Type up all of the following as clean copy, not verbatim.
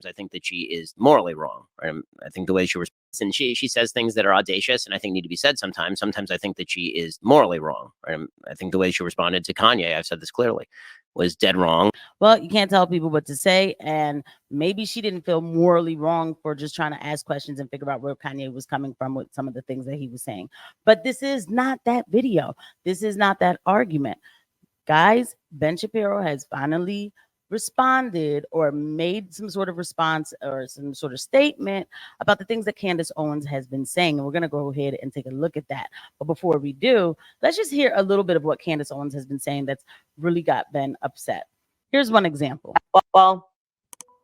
I think that she is morally wrong. Right? I think the way she responds, and she says things that are audacious and I think need to be said sometimes. Sometimes I think that she is morally wrong. Right? I think the way she responded to Kanye, I've said this clearly, was dead wrong. Well, you can't tell people what to say, and maybe she didn't feel morally wrong for just trying to ask questions and figure out where Kanye was coming from with some of the things that he was saying. But this is not that video. This is not that argument. Guys, Ben Shapiro has finally responded or made some sort of response or some sort of statement about the things that Candace Owens has been saying. And we're going to go ahead and take a look at that. But before we do, let's just hear a little bit of what Candace Owens has been saying that's really got Ben upset. Here's one example. Well,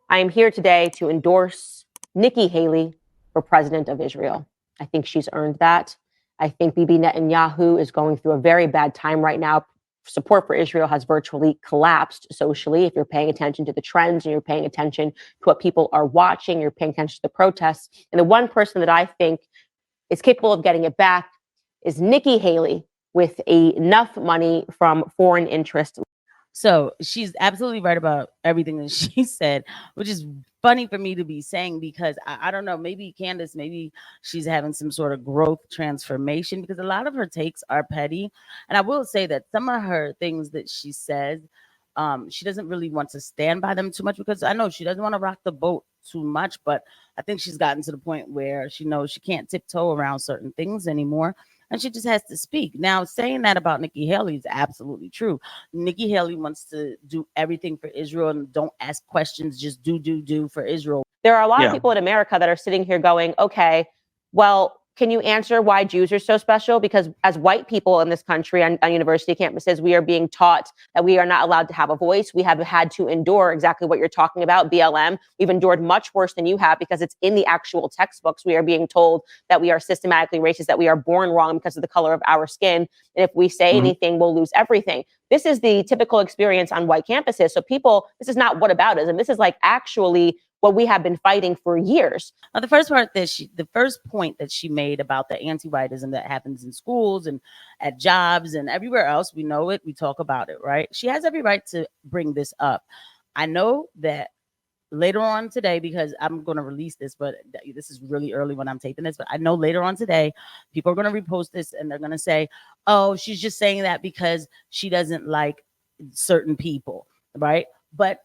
I am here today to endorse Nikki Haley for president of Israel. I think she's earned that. I think Bibi Netanyahu is going through a very bad time right now. Support for Israel has virtually collapsed socially. If you're paying attention to the trends and you're paying attention to what people are watching, you're paying attention to the protests. And the one person that I think is capable of getting it back is Nikki Haley with enough money from foreign interest. So she's absolutely right about everything that she said, which is funny for me to be saying because I don't know, maybe Candace, maybe she's having some sort of growth transformation because a lot of her takes are petty. And I will say that some of her things that she says, she doesn't really want to stand by them too much because I know she doesn't want to rock the boat too much, but I think she's gotten to the point where she knows she can't tiptoe around certain things anymore. And she just has to speak. Now, saying that about Nikki Haley is absolutely true. Nikki Haley wants to do everything for Israel and don't ask questions, just do for Israel. There are a lot of people in America that are sitting here going, okay, well, can you answer why Jews are so special? Because as white people in this country on university campuses, we are being taught that we are not allowed to have a voice. We have had to endure exactly what you're talking about, BLM. We've endured much worse than you have because it's in the actual textbooks. We are being told that we are systematically racist, that we are born wrong because of the color of our skin. And if we say anything, we'll lose everything. This is the typical experience on white campuses. So people, this is not whataboutism. This is like actually what we have been fighting for years. Now, the first point that she made about the anti-whiteism that happens in schools and at jobs and everywhere else, we know it, we talk about it, right? She has every right to bring this up. I know that later on today, because I'm going to release this, but this is really early when I'm taping this, but I know later on today, people are going to repost this and they're going to say, oh, she's just saying that because she doesn't like certain people, right? But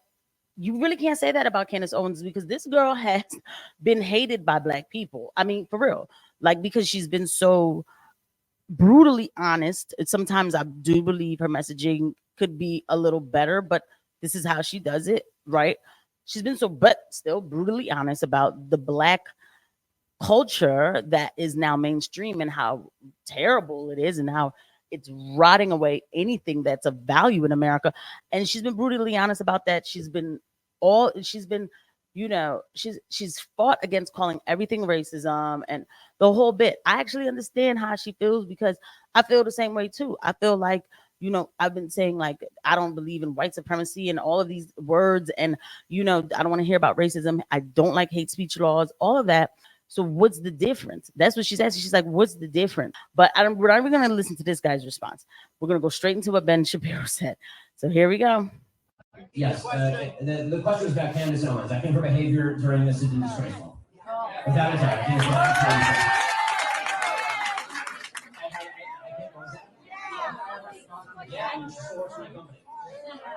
you really can't say that about Candace Owens because this girl has been hated by Black people. I mean, for real, like because she's been so brutally honest. Sometimes I do believe her messaging could be a little better, but this is how she does it, right? She's been but still brutally honest about the Black culture that is now mainstream and how terrible it is and how it's rotting away anything that's of value in America. And she's been brutally honest about that. She's been, she's fought against calling everything racism and the whole bit. I actually understand how she feels because I feel the same way too. I feel like, I've been saying like, I don't believe in white supremacy and all of these words. And, I don't want to hear about racism. I don't like hate speech laws, all of that. So what's the difference? That's what she's asking. She's like, what's the difference? But we're not even going to listen to this guy's response. We're going to go straight into what Ben Shapiro said. So here we go. Yes, the question was about Candace Owens. I think her behavior during this has been disgraceful. Without a doubt, I think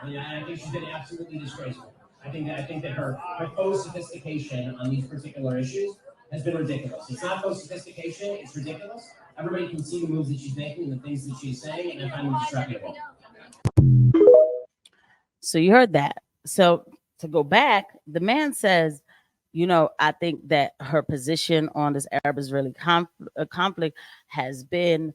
I think she's been absolutely disgraceful. I think that her faux sophistication on these particular issues has been ridiculous. It's not faux sophistication, it's ridiculous. Everybody can see the moves that she's making and the things that she's saying, and I find them disreputable. So you heard that. So to go back, the man says, I think that her position on this Arab-Israeli conflict has been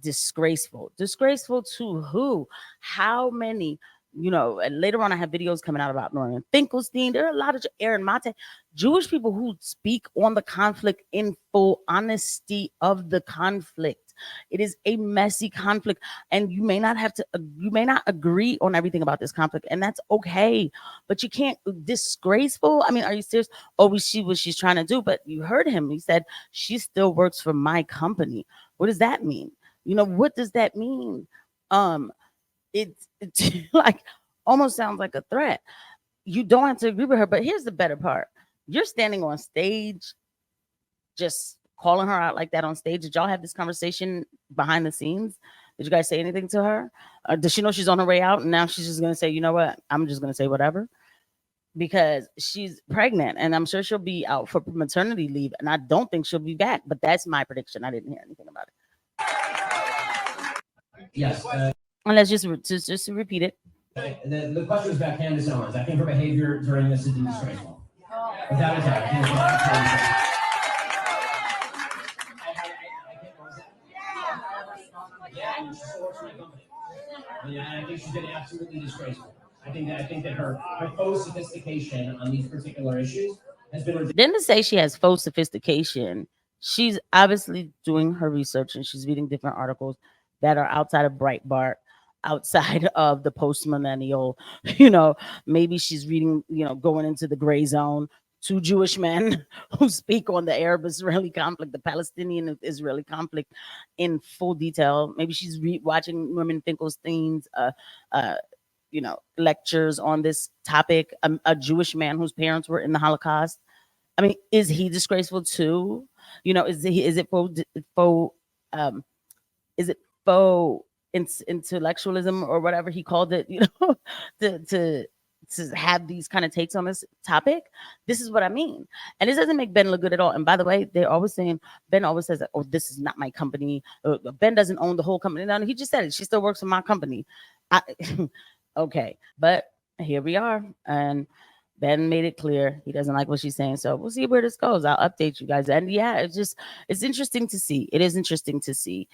disgraceful. Disgraceful to who? How many? And later on I have videos coming out about Norman Finkelstein. There are a lot of Aaron Mate, Jewish people who speak on the conflict in full honesty of the conflict. It is a messy conflict, and you may not agree on everything about this conflict, and that's okay. But you can't disgraceful. I mean, are you serious? Oh, we see what she's trying to do, but you heard him. He said she still works for my company. What does that mean? What does that mean? It's like almost sounds like a threat. you don't have to agree with her. But here's the better part: you're standing on stage, just calling her out like that on stage. Did y'all have this conversation behind the scenes? Did you guys say anything to her? Does she know she's on her way out, and now she's just gonna say, you know what? I'm just gonna say whatever, because she's pregnant, and I'm sure she'll be out for maternity leave, and I don't think she'll be back. But that's my prediction. I didn't hear anything about it. Yes. And let's just to repeat it. The question was about Candace Owens. I think her behavior during this is disgraceful. Without a doubt. I think yeah, she still works for my company. I think she's been absolutely disgraceful. I think that her faux sophistication on these particular issues has been ridiculous. Then to say she has faux sophistication, she's obviously doing her research and she's reading different articles that are outside of Breitbart, outside of the post-millennial, maybe she's reading, going into the gray zone. Two Jewish men who speak on the Arab-Israeli conflict, the Palestinian-Israeli conflict in full detail. Maybe she's watching Norman Finkelstein's lectures on this topic. A Jewish man whose parents were in the Holocaust. I mean, is he disgraceful too? Is it faux intellectualism or whatever he called it? To have these kind of takes on this topic. This is what I mean. And this doesn't make Ben look good at all. And by the way, they're always saying, Ben always says, oh, this is not my company. Ben doesn't own the whole company. No, he just said it. She still works for my company. Okay. But here we are. And Ben made it clear he doesn't like what she's saying. So we'll see where this goes. I'll update you guys. And yeah, it's interesting to see. It is interesting to see.